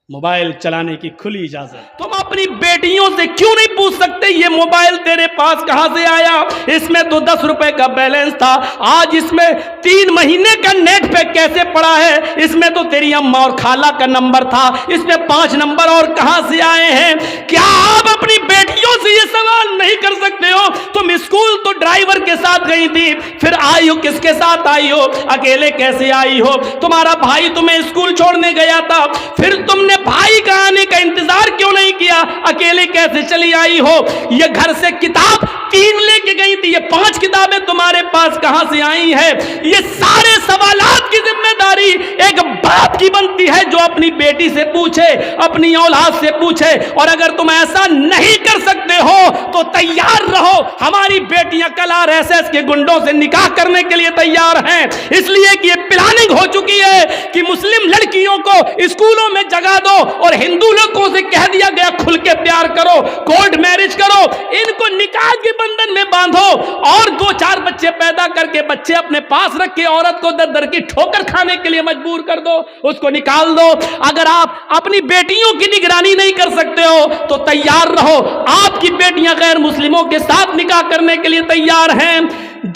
Mobile چلانے کی کھلی اجازت۔ تم اپنی بیٹیوں سے کیوں نہیں پوچھ سکتے یہ موبائل تیرے پاس کہاں سے آیا؟ اس میں تو 10 روپے کا بیلنس تھا، آج اس میں 3 مہینے کا نیٹ پیک کیسے پڑا ہے؟ اس میں تو تیری اماں اور خالہ کا نمبر تھا، اس میں 5 نمبر اور کہاں سے آئے ہیں؟ کیا آپ اپنی بیٹیوں سے یہ سوال نہیں کر سکتے ہو؟ تم اسکول تو ڈرائیور کے ساتھ گئی تھی، پھر آئی ہو کس کے ساتھ آئی ہو؟ اکیلے کیسے آئی ہو؟ تمہارا بھائی تمہیں اسکول چھوڑنے گیا تھا، پھر تم نے بھائی کا آنے کا انتظار کیوں نہیں کیا؟ اکیلے کیسے چلی آئی ہو؟ یہ گھر سے کتاب 3 لے کے گئی تھی، یہ 5 کتابیں تمہارے پاس کہاں سے آئی ہیں؟ یہ سارے سوالات کی ذمہ داری ایک باپ کی بنتی ہے جو اپنی بیٹی سے پوچھے، اپنی اولاد سے پوچھے۔ اور اگر تم ایسا نہیں کر سکتے ہو تو تیار رہو، ہماری بیٹیاں کل RSS کے گنڈوں سے نکاح کرنے کے لیے تیار ہیں، اس لیے کہ یہ پلاننگ ہو چکی ہے کہ مسلم لڑکیوں کو اسکولوں میں جگہ دو اور ہندو لوگوں سے کہہ دیا گیا کھل کے پیار کرو، کورٹ میرج کرو، ان کو نکاح کے بندھن میں باندھو اور 2-4 بچے پیدا کر کے بچے اپنے پاس رکھ کے عورت کو در در کی ٹھوکر کھانے کے لیے مجبور کر دو، اس کو نکال دو۔ اگر آپ اپنی بیٹیوں کی نگرانی نہیں کر سکتے ہو تو تیار رہو، آپ کی بیٹیاں غیر مسلموں کے ساتھ نکاح کرنے کے لیے تیار ہیں۔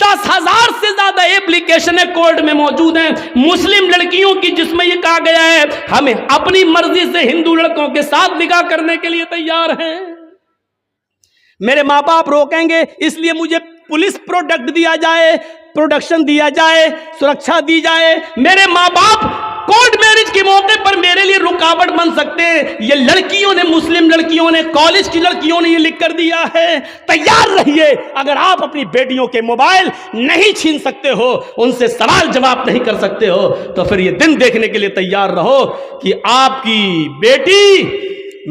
10,000 سے زیادہ ایپلیکیشنیں کورٹ میں موجود ہیں مسلم لڑکیوں کی، جس میں یہ کہا گیا ہے ہمیں اپنی مرضی سے ہندو لڑکوں کے ساتھ نکاح کرنے کے لیے تیار ہیں۔ میرے ماں باپ روکیں گے اس لیے مجھے پولیس پروڈکٹ دیا جائے، پروڈکشن دیا جائے، سرکشا دی جائے۔ میرے ماں باپ کورٹ میرج کے موقع پر میرے لیے رکاوٹ بن سکتے ہیں، یہ لڑکیوں نے، مسلم لڑکیوں نے، کالج کی لڑکیوں نے یہ لکھ کر دیا ہے۔ تیار رہیے، اگر آپ اپنی بیٹیوں کے موبائل نہیں چھین سکتے ہو، ان سے سوال جواب نہیں کر سکتے ہو، تو پھر یہ دن دیکھنے کے لیے تیار رہو کہ آپ کی بیٹی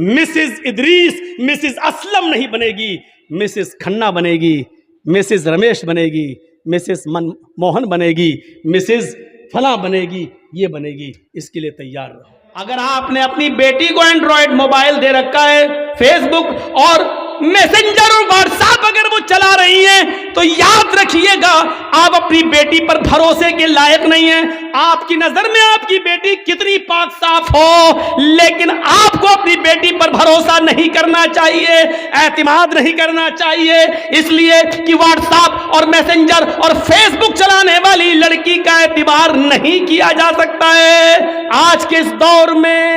مسز ادریس، مسز اسلم نہیں بنے گی، مسز کھنہ بنے گی، مسز رمیش بنے گی، مسز موہن بنے گی، مسز فلاں بنے گی، یہ بنے گی، اس کے لیے تیار رہو۔ اگر آپ نے اپنی بیٹی کو اینڈرائیڈ موبائل دے رکھا ہے، فیس بک اور میسنجر اور واٹس ایپ اگر وہ چلا رہی ہیں تو یاد رکھیے گا آپ اپنی بیٹی پر بھروسے کے لائق نہیں ہیں۔ آپ کی نظر میں آپ کی بیٹی کتنی پاک صاف ہو، لیکن آپ کو اپنی بیٹی پر بھروسہ نہیں کرنا چاہیے، اعتماد نہیں کرنا چاہیے، اس لیے کہ واٹس ایپ اور میسنجر اور فیس بک چلانے والی لڑکی کا اعتبار نہیں کیا جا سکتا ہے آج کے اس دور میں۔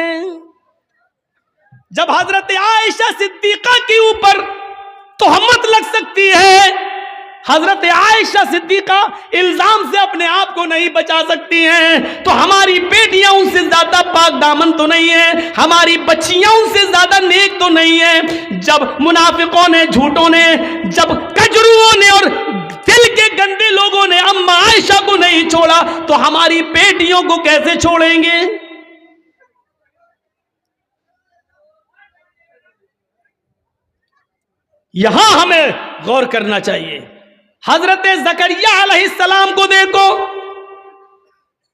جب حضرت عائشہ صدیقہ کے اوپر تہمت لگ سکتی ہے، حضرت عائشہ صدیقہ الزام سے اپنے آپ کو نہیں بچا سکتی ہیں، تو ہماری بیٹیاں ان سے زیادہ پاک دامن تو نہیں ہیں، ہماری بچیاں ان سے زیادہ نیک تو نہیں ہیں۔ جب منافقوں نے، جھوٹوں نے، جب کجروؤں نے اور دل کے گندے لوگوں نے اما عائشہ کو نہیں چھوڑا تو ہماری بیٹیوں کو کیسے چھوڑیں گے؟ یہاں ہمیں غور کرنا چاہیے۔ حضرت زکریا علیہ السلام کو دیکھو،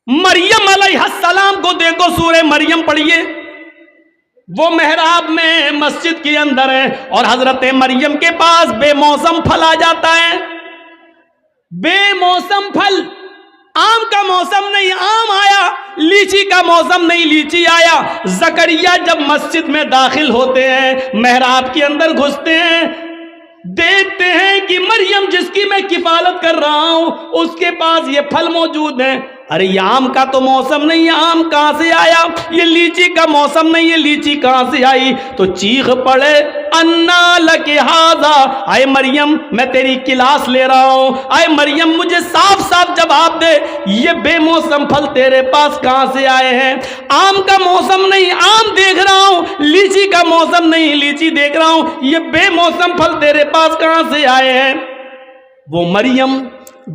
مریم علیہ السلام کو دیکھو، سورہ مریم پڑھیے، وہ محراب میں مسجد کے اندر ہے اور حضرت مریم کے پاس بے موسم پھل آ جاتا ہے۔ بے موسم پھل، آم کا موسم نہیں آم آیا، لیچی کا موسم نہیں لیچی آیا۔ زکریا جب مسجد میں داخل ہوتے ہیں، محراب کے اندر گھستے ہیں، دیکھتے ہیں کہ مریم جس کی میں کفالت کر رہا ہوں اس کے پاس یہ پھل موجود ہیں۔ ارے یہ آم کا تو موسم نہیں، یہ آم کہاں سے آیا؟ یہ لیچی کا موسم نہیں، یہ لیچی کہاں سے آئی؟ تو چیخ پڑے انا لک ھذا، اے مریم میں تیری کلاس لے رہا ہوں، اے مریم مجھے صاف صاف جواب دے، یہ بے موسم پھل تیرے پاس کہاں سے آئے ہیں؟ آم کا موسم نہیں آم دیکھ رہا ہوں، لیچی کا موسم نہیں لیچی دیکھ رہا ہوں، یہ بے موسم پھل تیرے پاس کہاں سے آئے ہیں؟ وہ مریم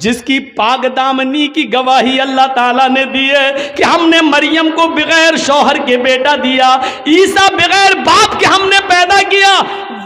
جس کی پاک دامنی کی گواہی اللہ تعالیٰ نے دی ہے کہ ہم نے مریم کو بغیر شوہر کے بیٹا دیا، عیسیٰ بغیر باپ کے ہم نے پیدا کیا،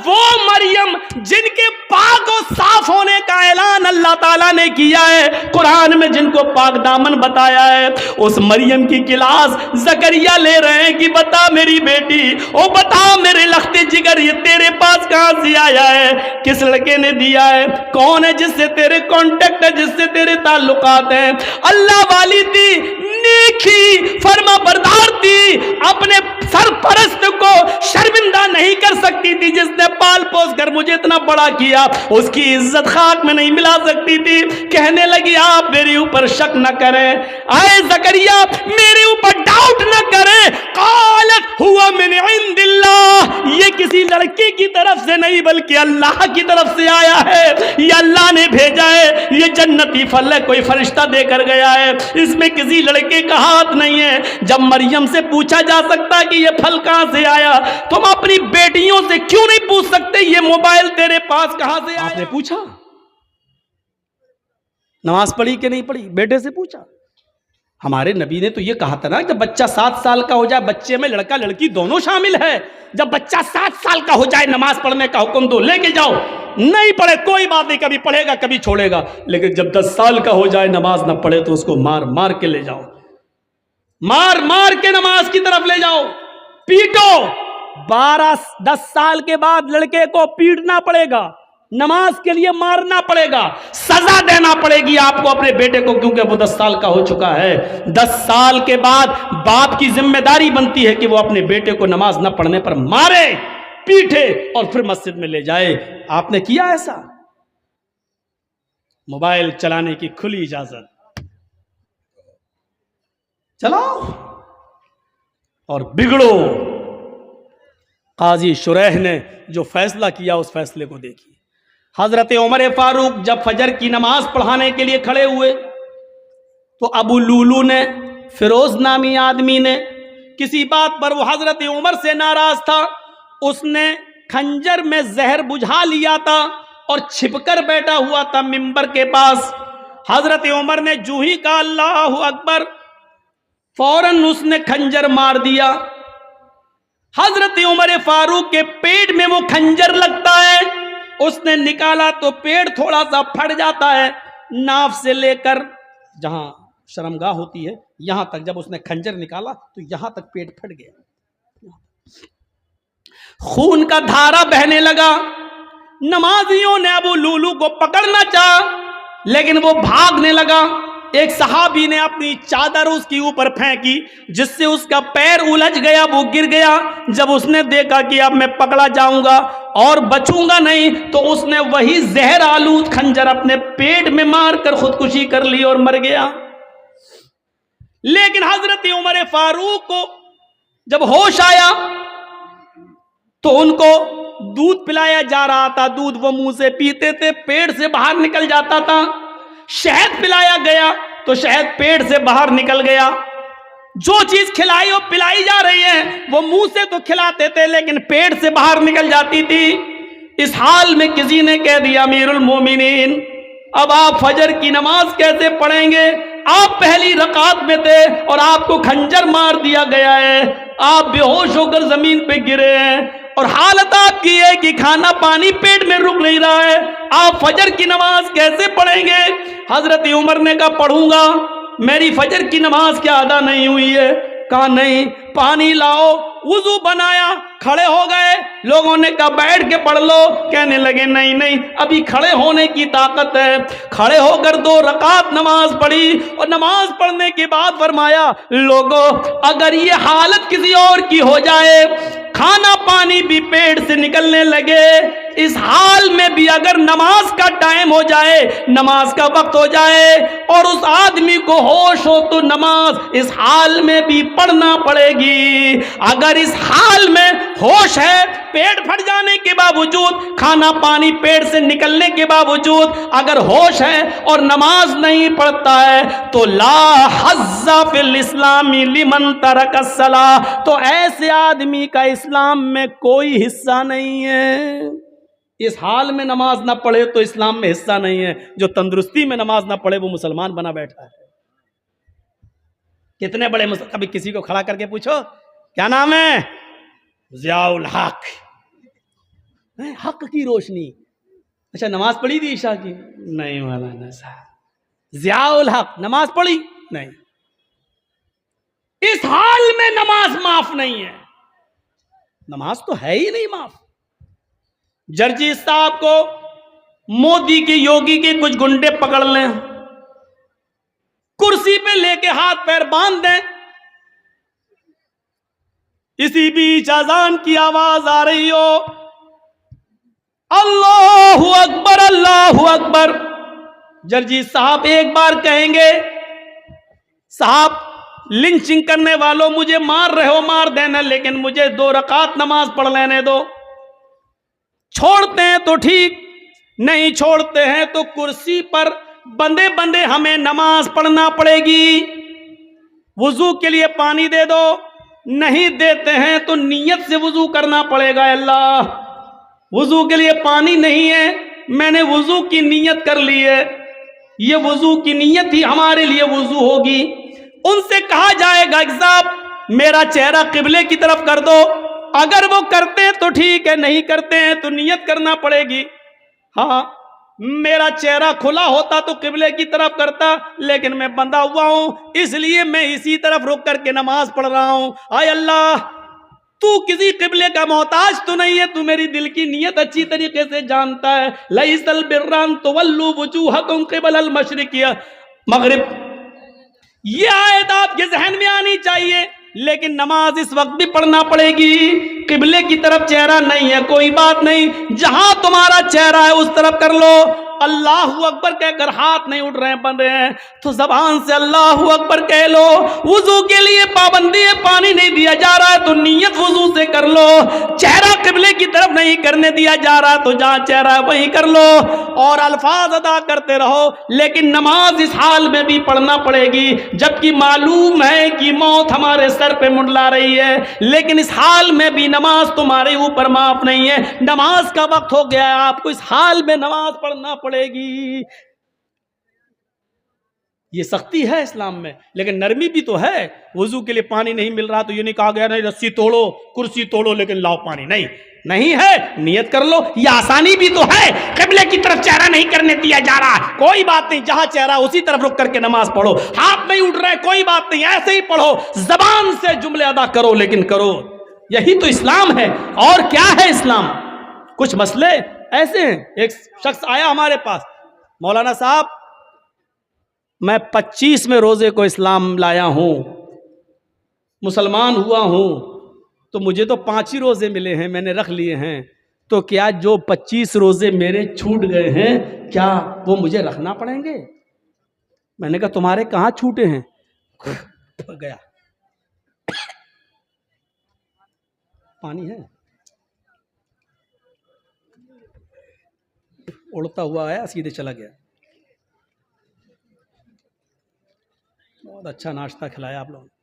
وہ مریم جن کے پاک و صاف ہونے کا اعلان اللہ تعالیٰ نے کیا ہے، قرآن میں جن کو پاک دامن بتایا ہے، اس مریم کی کلاس زکریا لے رہے ہیں کہ بتا میری بیٹی، او بتا میرے لخت جگر، یہ تیرے پاس کہاں سے آیا ہے؟ کس لڑکے نے دیا ہے؟ کون ہے جس سے تیرے کانٹیکٹ ہے، جس سے تیرے تعلقات ہیں؟ اللہ والی تھی، نیکی، فرما بردار تھی، اپنے سرپرست نہیں کر سکتی تھی، جس نے پال پوس کر مجھے اتنا بڑا کیا، اس کی عزت خاک میں نہیں ملا سکتی تھی۔ کہنے لگی آپ میرے اوپر شک نہ کریں، اے زکریا میرے اوپر ڈاؤٹ نہ کریں، قالت ہوا من عند اللہ، یہ کسی لڑکی کی طرف سے نہیں بلکہ اللہ کی طرف سے آیا ہے، یہ اللہ نے بھیجا ہے، یہ جنتی پھل ہے، کوئی فرشتہ دے کر گیا ہے، اس میں کسی لڑکے کا ہاتھ نہیں ہے۔ جب مریم سے پوچھا جا سکتا کہ یہ پھل کہاں سے آیا، تم اپنی بیٹیوں سے کیوں نہیں پوچھ سکتے یہ موبائل تیرے پاس کہاں سے آیا؟ آپ نے پوچھا؟ نماز پڑھی کہ نہیں پڑھی؟ بیٹے سے پوچھا؟ ہمارے نبی نے تو یہ کہا تھا نا جب بچہ 7 سال کا ہو جائے، بچے میں لڑکا لڑکی دونوں شامل ہے، جب بچہ 7 سال کا ہو جائے نماز پڑھنے کا حکم دو، لے کے جاؤ، نہیں پڑھے کوئی بات نہیں، کبھی پڑھے گا کبھی چھوڑے گا، لیکن جب 10 سال کا ہو جائے نماز نہ پڑھے تو اس کو مار مار کے لے جاؤ، مار مار کے نماز کی طرف لے جاؤ، پیٹو۔ 10 سال کے بعد لڑکے کو پیٹنا پڑے گا، نماز کے لیے مارنا پڑے گا، سزا دینا پڑے گی آپ کو اپنے بیٹے کو، کیونکہ وہ 10 سال کا ہو چکا ہے۔ 10 سال کے بعد باپ کی ذمہ داری بنتی ہے کہ وہ اپنے بیٹے کو نماز نہ پڑھنے پر مارے، پیٹے اور پھر مسجد میں لے جائے۔ آپ نے کیا ایسا؟ موبائل چلانے کی کھلی اجازت، چلاؤ اور بگڑو۔ قاضی شریح نے جو فیصلہ کیا اس فیصلے کو دیکھیے۔ حضرت عمر فاروق جب فجر کی نماز پڑھانے کے لیے کھڑے ہوئے تو ابو لولو نے، فیروز نامی آدمی نے، کسی بات پر وہ حضرت عمر سے ناراض تھا، اس نے خنجر میں زہر بجھا لیا تھا اور چھپ کر بیٹھا ہوا تھا منبر کے پاس۔ حضرت عمر نے جو ہی کہا اللہ اکبر، فوراً اس نے خنجر مار دیا۔ حضرت عمر فاروق کے پیٹ میں وہ خنجر لگتا ہے، اس نے نکالا تو پیٹ تھوڑا سا پھٹ جاتا ہے، ناف سے لے کر جہاں شرمگاہ ہوتی ہے یہاں تک، جب اس نے خنجر نکالا تو یہاں تک پیٹ پھٹ گیا، خون کا دھارا بہنے لگا۔ نمازیوں نے ابو لولو کو پکڑنا چاہا لیکن وہ بھاگنے لگا۔ ایک صحابی نے اپنی چادر اس کے اوپر پھینکی جس سے اس کا پیر الجھ گیا، وہ گر گیا۔ جب اس نے دیکھا کہ اب میں پکڑا جاؤں گا اور بچوں گا نہیں تو اس نے وہی زہر آلود خنجر اپنے پیٹ میں مار کر خودکشی کر لی اور مر گیا۔ لیکن حضرت عمر فاروق کو جب ہوش آیا تو ان کو دودھ پلایا جا رہا تھا، دودھ وہ منہ سے پیتے تھے، پیٹ سے باہر نکل جاتا تھا۔ شہد پلایا گیا تو شہد پیٹ سے باہر نکل گیا۔ جو چیز کھلائی اور پلائی جا رہی ہے وہ منہ سے تو کھلاتے تھے لیکن پیٹ سے باہر نکل جاتی تھی۔ اس حال میں کسی نے کہہ دیا امیر المومنین اب آپ فجر کی نماز کیسے پڑھیں گے؟ آپ پہلی رکعت میں تھے اور آپ کو خنجر مار دیا گیا ہے، آپ بے ہوش ہو کر زمین پہ گرے ہیں اور حالت آپ کی ہے کہ کھانا پانی پیٹ میں رک نہیں رہا ہے، آپ فجر کی نماز کیسے پڑھیں گے؟ حضرت عمر نے کہا پڑھوں گا، میری فجر کی نماز کیا ادا نہیں ہوئی ہے؟ کہا نہیں، پانی لاؤ، وضو بنایا، کھڑے ہو گئے، لوگوں نے کہا بیٹھ کے پڑھ لو، کہنے لگے نہیں نہیں ابھی کھڑے ہونے کی طاقت ہے۔ کھڑے ہو کر 2 رکعت نماز پڑھی اور نماز پڑھنے کے بعد فرمایا لوگو اگر یہ حالت کسی اور کی ہو جائے، کھانا پانی بھی پیٹ سے نکلنے لگے، اس حال میں بھی اگر نماز کا ٹائم ہو جائے، نماز کا وقت ہو جائے اور اس آدمی کو ہوش ہو تو نماز اس حال میں بھی پڑھنا پڑے گی۔ اگر اس حال میں ہوش ہے، پیٹ پھٹ جانے کے باوجود، کھانا پانی پیٹ سے نکلنے کے باوجود اگر ہوش ہے اور نماز نہیں پڑھتا ہے تو لا حظ فی الاسلام لمن ترک الصلاۃ، تو ایسے آدمی کا اسلام میں کوئی حصہ نہیں ہے۔ اس حال میں نماز نہ پڑھے تو اسلام میں حصہ نہیں ہے۔ جو تندرستی میں نماز نہ پڑھے وہ مسلمان بنا بیٹھا ہے۔ کتنے بڑے کبھی کسی کو کھڑا کر کے پوچھو کیا نام ہے؟ ضیاء الحق، حق کی روشنی۔ اچھا نماز پڑھی تھی عشاء کی؟ نہیں مولانا صاحب۔ ضیاء الحق نماز پڑھی؟ نہیں۔ اس حال میں نماز معاف نہیں ہے، نماز تو ہے ہی نہیں معاف۔ جرجی صاحب کو مودی کی یوگی کے کچھ گنڈے پکڑ لیں، کرسی پہ لے کے ہاتھ پیر باندھ دیں، اسی بیچ اذان کی آواز آ رہی ہو، اللہ اکبر اللہ اکبر، جرجیت صاحب ایک بار کہیں گے صاحب لنچنگ کرنے والوں مجھے مار رہے ہو مار دینا، لیکن مجھے 2 رکعت نماز پڑھ لینے دو۔ چھوڑتے ہیں تو ٹھیک، نہیں چھوڑتے ہیں تو کرسی پر بندے بندے ہمیں نماز پڑھنا پڑے گی۔ وضو کے لیے پانی دے دو، نہیں دیتے ہیں تو نیت سے وضو کرنا پڑے گا۔ اللہ وضو کے لیے پانی نہیں ہے، میں نے وضو کی نیت کر لی ہے، یہ وضو کی نیت ہی ہمارے لیے وضو ہوگی۔ ان سے کہا جائے گا کہ صاحب میرا چہرہ قبلے کی طرف کر دو، اگر وہ کرتے ہیں تو ٹھیک ہے، نہیں کرتے ہیں تو نیت کرنا پڑے گی۔ ہاں میرا چہرہ کھلا ہوتا تو قبلے کی طرف کرتا، لیکن میں بندھا ہوا ہوں اس لیے میں اسی طرف رک کر کے نماز پڑھ رہا ہوں۔ اے اللہ تو کسی قبلے کا محتاج تو نہیں ہے، تو میری دل کی نیت اچھی طریقے سے جانتا ہے۔ لیس البر ان تولوا وجوہکم قبل المشرق مغرب، یہ آیت آپ کے ذہن میں آنی چاہیے، لیکن نماز اس وقت بھی پڑھنا پڑے گی۔ قبلے کی طرف چہرہ نہیں ہے کوئی بات نہیں، جہاں تمہارا چہرہ ہے اس طرف کر لو۔ اللہ اکبر کہہ کر ہاتھ نہیں اٹھ رہے ہیں بن رہے ہیں تو زبان سے اللہ اکبر کہہ لو۔ وضو کے لیے پابندی ہے، پانی نہیں دیا جا رہا ہے تو نیت وضو سے کر لو۔ چہرہ قبلے کی طرف نہیں کرنے دیا جا رہا تو جہاں چہرہ ہے وہیں کر لو، اور الفاظ ادا کرتے رہو، لیکن نماز اس حال میں بھی پڑھنا پڑے گی جبکہ معلوم ہے کہ موت ہمارے سر پہ منڈلا رہی ہے، لیکن اس حال میں بھی نماز تمہارے اوپر معاف نہیں ہے۔ نماز کا وقت ہو گیا ہے، آپ کو اس حال میں نماز پڑھنا پڑے گی۔ یہ سختی ہے اسلام میں، لیکن نرمی بھی تو ہے۔ وضو کے لیے پانی نہیں مل رہا تو یہ نہیں کہا گیا نہیں رسی توڑو کرسی توڑو لیکن لاؤ پانی، نہیں ہے، نیت کر لو۔ یہ آسانی بھی تو ہے، قبلے کی طرف چہرہ نہیں کرنے دیا جا رہا کوئی بات نہیں، جہاں چہرہ اسی طرف رک کر کے نماز پڑھو۔ ہاتھ نہیں اٹھ رہے کوئی بات نہیں، ایسے ہی پڑھو، زبان سے جملے ادا کرو لیکن کرو۔ یہی تو اسلام ہے، اور کیا ہے اسلام؟ کچھ مسئلے ایسے ہیں، ایک شخص آیا ہمارے پاس، مولانا صاحب میں 25ویں روزے کو اسلام لایا ہوں، مسلمان ہوا ہوں، تو مجھے تو 5 ہی روزے ملے ہیں، میں نے رکھ لیے ہیں، تو کیا جو 25 روزے میرے چھوٹ گئے ہیں کیا وہ مجھے رکھنا پڑیں گے؟ میں نے کہا تمہارے کہاں چھوٹے ہیں؟ گیا پانی ہے، اڑتا ہوا آیا سیدھے چلا گیا۔ بہت اچھا ناشتہ کھلایا آپ لوگوں نے۔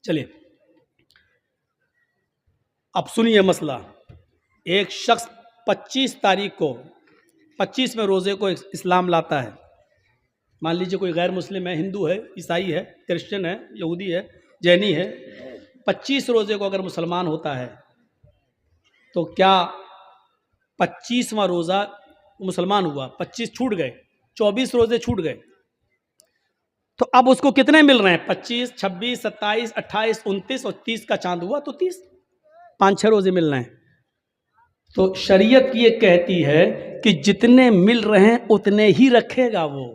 چلیے اب سنیے مسئلہ۔ ایک شخص 25 تاریخ کو 25ویں روزے کو اسلام لاتا ہے، مان لیجیے کوئی غیر مسلم ہے، ہندو ہے، عیسائی ہے، کرسچن ہے، یہودی ہے، جینی ہے، 25 روزے کو اگر مسلمان ہوتا ہے تو کیا 25واں روزہ مسلمان ہوا، 25 چھوٹ گئے، 24 روزے چھوٹ گئے، تو اب اس کو کتنے مل رہے ہیں؟ 25 26 27 28 29 اور 30 کا چاند ہوا تو 30، 5-6 روزے مل رہے ہیں۔ تو شریعت یہ کہتی ہے کہ جتنے مل رہے ہیں اتنے ہی رکھے گا وہ،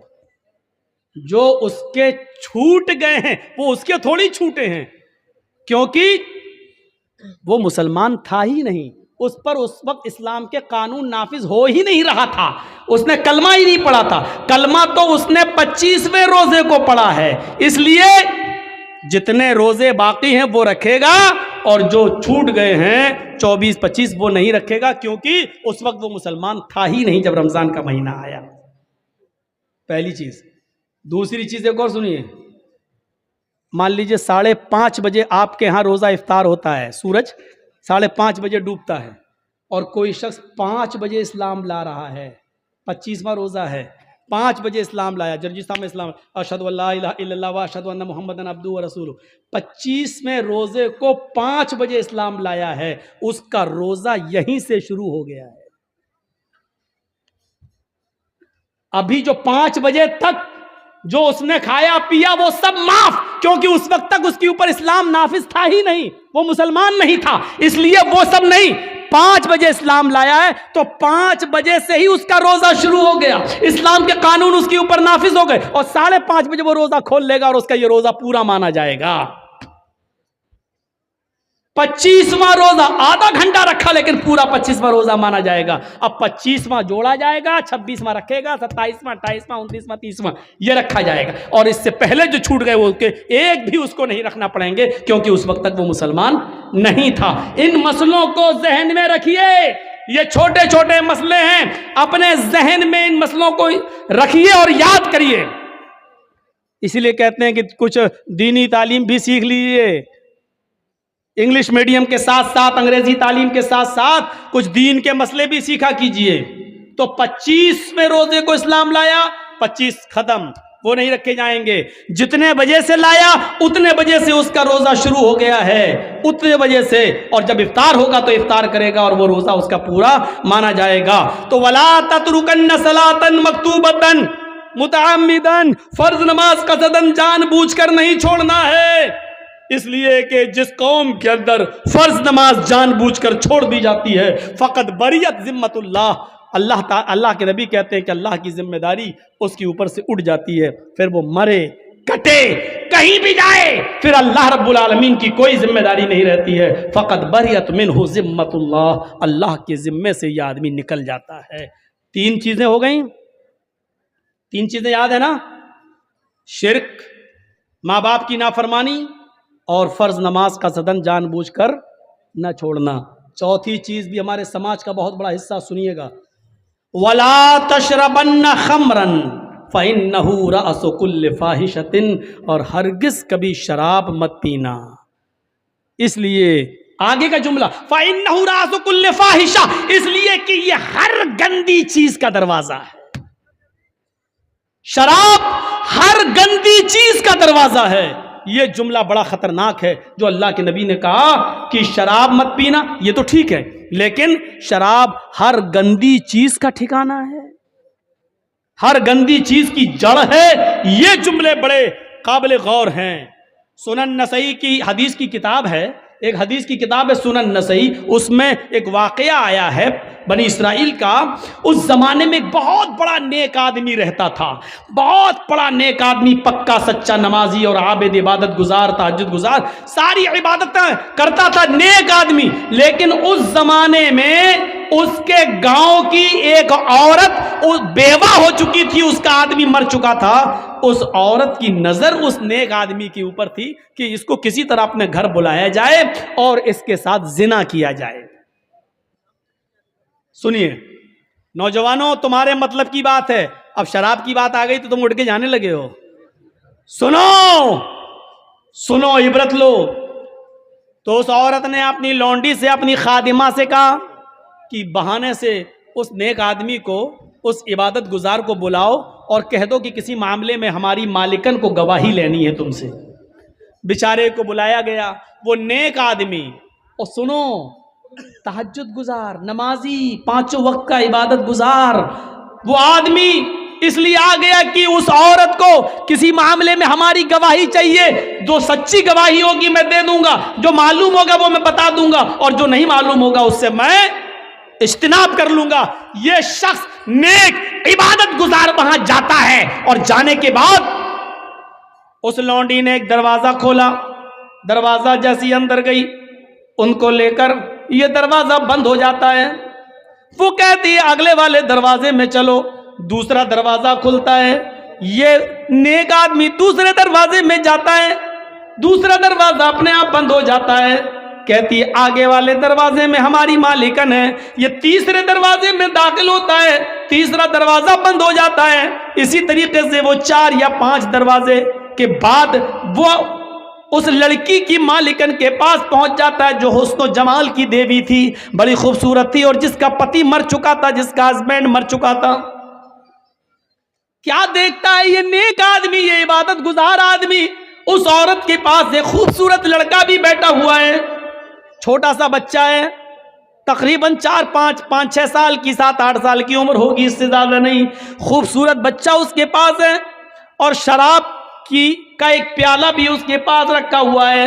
جو اس کے چھوٹ گئے ہیں وہ اس کے تھوڑی چھوٹے ہیں، کیونکہ وہ مسلمان تھا ہی نہیں، اس پر اس وقت اسلام کے قانون نافذ ہو ہی نہیں رہا تھا، اس نے کلمہ ہی نہیں پڑھا تھا، کلمہ تو اس نے 25ویں روزے کو پڑھا ہے، اس لیے جتنے روزے باقی ہیں وہ رکھے گا، اور جو چھوٹ گئے ہیں 24-25 وہ نہیں رکھے گا، کیونکہ اس وقت وہ مسلمان تھا ہی نہیں جب رمضان کا مہینہ آیا۔ پہلی چیز۔ دوسری چیز ایک اور سنیے، مان لیجئے 5:30 بجے آپ کے ہاں روزہ افطار ہوتا ہے، سورج 5:30 بجے ڈوبتا ہے، اور کوئی شخص 5 بجے اسلام لا رہا ہے، 25واں روزہ ہے، 5 بجے اسلام لایا، جرجیت صاحب میں اسلام اشہد ان لا الہ الا اللہ و اشہد ان محمدن عبدہ و رسولہ، 25ویں روزے کو 5 بجے اسلام لایا ہے، اس کا روزہ یہیں سے شروع ہو گیا ہے۔ ابھی جو 5 بجے تک جو اس نے کھایا پیا وہ سب معاف، کیونکہ اس وقت تک اس کے اوپر اسلام نافذ تھا ہی نہیں، وہ مسلمان نہیں تھا، اس لیے وہ سب نہیں۔ 5 بجے اسلام لایا ہے تو 5 بجے سے ہی اس کا روزہ شروع ہو گیا، اسلام کے قانون اس کے اوپر نافذ ہو گئے، اور 5:30 بجے وہ روزہ کھول لے گا اور اس کا یہ روزہ پورا مانا جائے گا۔ 25واں روزہ آدھا گھنٹہ رکھا لیکن پورا 25واں روزہ مانا جائے گا۔ اب 25واں جوڑا جائے گا، 26واں رکھے گا، 27واں 28واں 29واں 30واں یہ رکھا جائے گا، اور اس سے پہلے جو چھوٹ گئے وہ ایک بھی اس کو نہیں رکھنا پڑیں گے، کیونکہ اس وقت تک وہ مسلمان نہیں تھا۔ ان مسئلوں کو ذہن میں رکھیے، یہ چھوٹے چھوٹے مسئلے ہیں، اپنے ذہن میں ان مسئلوں کو رکھیے اور یاد کریے۔ اسی لیے کہتے ہیں کہ کچھ دینی تعلیم بھی سیکھ لیجیے، انگلش میڈیم کے ساتھ ساتھ انگریزی تعلیم کے ساتھ ساتھ کچھ دین کے مسئلے بھی سیکھا کیجئے۔ تو 25ویں روزے کو اسلام لایا، 25 ختم، وہ نہیں رکھے جائیں گے۔ جتنے بجے سے لایا اتنے بجے سے اس کا روزہ شروع ہو گیا ہے، اتنے بجے سے، اور جب افطار ہوگا تو افطار کرے گا اور وہ روزہ اس کا پورا مانا جائے گا۔ تو وَلَا تَتْرُكَنَّ صَلَاةً مَكْتُوبَةً متعمداً، فرض نماز قصداً جان بوجھ کر نہیں چھوڑنا ہے، اس لیے کہ جس قوم کے اندر فرض نماز جان بوجھ کر چھوڑ دی جاتی ہے فقط بریت ذمت اللہ کے نبی کہتے ہیں کہ اللہ کی ذمہ داری اس کے اوپر سے اٹھ جاتی ہے، پھر وہ مرے کٹے کہیں بھی جائے پھر اللہ رب العالمین کی کوئی ذمہ داری نہیں رہتی ہے، فقط بریت منہ ذمت اللہ کے ذمے سے یہ آدمی نکل جاتا ہے۔ 3 چیزیں ہو گئیں، 3 چیزیں یاد ہے نا؟ شرک، ماں باپ کی نافرمانی، اور فرض نماز کا قصداً جان بوجھ کر نہ چھوڑنا۔ چوتھی چیز بھی ہمارے سماج کا بہت بڑا حصہ، سنیے گا، وَلَا تَشْرَبَنَّ خَمْرًا فَإِنَّهُ رَأْسُ كُلِّ فَاحِشَةٍ، اور ہرگز کبھی شراب مت پینا، اس لیے آگے کا جملہ فَإِنَّهُ رَأْسُ كُلِّ فَاحِشَةٍ، اس لیے کہ یہ ہر گندی چیز کا دروازہ ہے، شراب ہر گندی چیز کا دروازہ ہے۔ یہ جملہ بڑا خطرناک ہے جو اللہ کے نبی نے کہا کہ شراب مت پینا، یہ تو ٹھیک ہے لیکن شراب ہر گندی چیز کا ٹھکانہ ہے، ہر گندی چیز کی جڑ ہے۔ یہ جملے بڑے قابل غور ہیں۔ سنن نسائی کی حدیث کی کتاب ہے، ایک حدیث کی کتاب ہے سنن نسائی، اس میں ایک واقعہ آیا ہے بنی اسرائیل کا۔ اس زمانے میں ایک بہت بڑا نیک آدمی رہتا تھا، بہت بڑا نیک آدمی، پکا سچا نمازی اور عابد، عبادت گزار، تہجد گزار، ساری عبادتیں کرتا تھا، نیک آدمی۔ لیکن اس زمانے میں اس کے گاؤں کی ایک عورت بیوہ ہو چکی تھی، اس کا آدمی مر چکا تھا۔ اس عورت کی نظر اس نیک آدمی کے اوپر تھی کہ اس کو کسی طرح اپنے گھر بلایا جائے اور اس کے ساتھ زنا کیا جائے۔ سنیے نوجوانوں، تمہارے مطلب کی بات ہے، اب شراب کی بات آ گئی تو تم اٹھ کے جانے لگے ہو۔ سنو عبرت لو۔ تو اس عورت نے اپنی لونڈی سے، اپنی خادمہ سے کہا کہ بہانے سے اس نیک آدمی کو، اس عبادت گزار کو بلاؤ اور کہہ دو کہ کسی معاملے میں ہماری مالکن کو گواہی لینی ہے تم سے۔ بیچارے کو بلایا گیا، وہ نیک آدمی، اور سنو، تہجد گزار، نمازی، 5 وقت کا عبادت گزار، وہ آدمی اس لیے آ گیا کہ اس عورت کو کسی معاملے میں ہماری گواہی چاہیے، جو سچی گواہی ہوگی میں دے دوں گا، جو معلوم ہوگا وہ میں بتا دوں گا، اور جو نہیں معلوم ہوگا اس سے میں اجتناب کر لوں گا۔ یہ شخص نیک عبادت گزار وہاں جاتا ہے، اور جانے کے بعد اس لونڈی نے ایک دروازہ کھولا، دروازہ جیسی اندر گئی ان کو لے کر، یہ دروازہ بند ہو جاتا ہے۔ وہ کہتی ہے اگلے والے دروازے میں چلو، دوسرا دروازہ کھلتا ہے، یہ نیک آدمی دوسرے دروازے میں جاتا ہے، دوسرا دروازہ اپنے آپ بند ہو جاتا ہے۔ کہتی ہے آگے والے دروازے میں ہماری مالکن ہے، یہ تیسرے دروازے میں داخل ہوتا ہے، تیسرا دروازہ بند ہو جاتا ہے۔ اسی طریقے سے وہ 4 یا 5 دروازے کے بعد وہ اس لڑکی کی مالکن کے پاس پہنچ جاتا ہے جو حسن و جمال کی دیوی تھی، بڑی خوبصورت تھی، اور جس کا پتی مر چکا تھا، جس کا ہسبینڈ مر چکا تھا۔ کیا دیکھتا ہے یہ نیک آدمی، یہ عبادت گزار آدمی، اس عورت کے پاس ایک خوبصورت لڑکا بھی بیٹھا ہوا ہے، چھوٹا سا بچہ ہے، تقریباً 5-6 سال کی، 7-8 سال کی عمر ہوگی، اس سے زیادہ نہیں۔ خوبصورت بچہ اس کے پاس ہے، اور شراب کا ایک پیالہ بھی اس کے پاس رکھا ہوا ہے،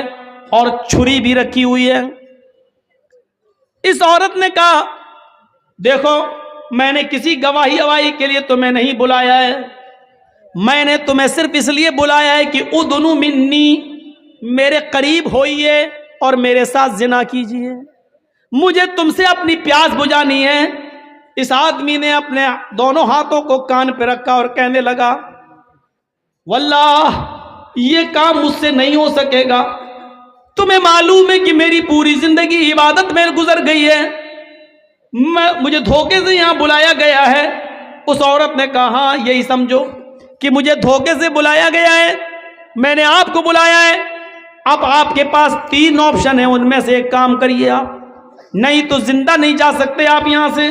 اور چھری بھی رکھی ہوئی ہے۔ اس عورت نے کہا دیکھو میں نے کسی گواہی اواہی کے لیے تمہیں نہیں بلایا ہے، میں نے تمہیں صرف اس لیے بلایا ہے کہ ادنو منی، میرے قریب ہوئیے اور میرے ساتھ زنا کیجئے، مجھے تم سے اپنی پیاس بجھانی ہے۔ اس آدمی نے اپنے دونوں ہاتھوں کو کان پہ رکھا اور کہنے لگا واللہ یہ کام مجھ سے نہیں ہو سکے گا، تمہیں معلوم ہے کہ میری پوری زندگی عبادت میں گزر گئی ہے، مجھے دھوکے سے یہاں بلایا گیا ہے۔ اس عورت نے کہا ہاں یہی سمجھو کہ مجھے دھوکے سے بلایا گیا ہے، میں نے آپ کو بلایا ہے، اب آپ کے پاس 3 آپشن ہیں، ان میں سے ایک کام کریے آپ، نہیں تو زندہ نہیں جا سکتے آپ یہاں سے،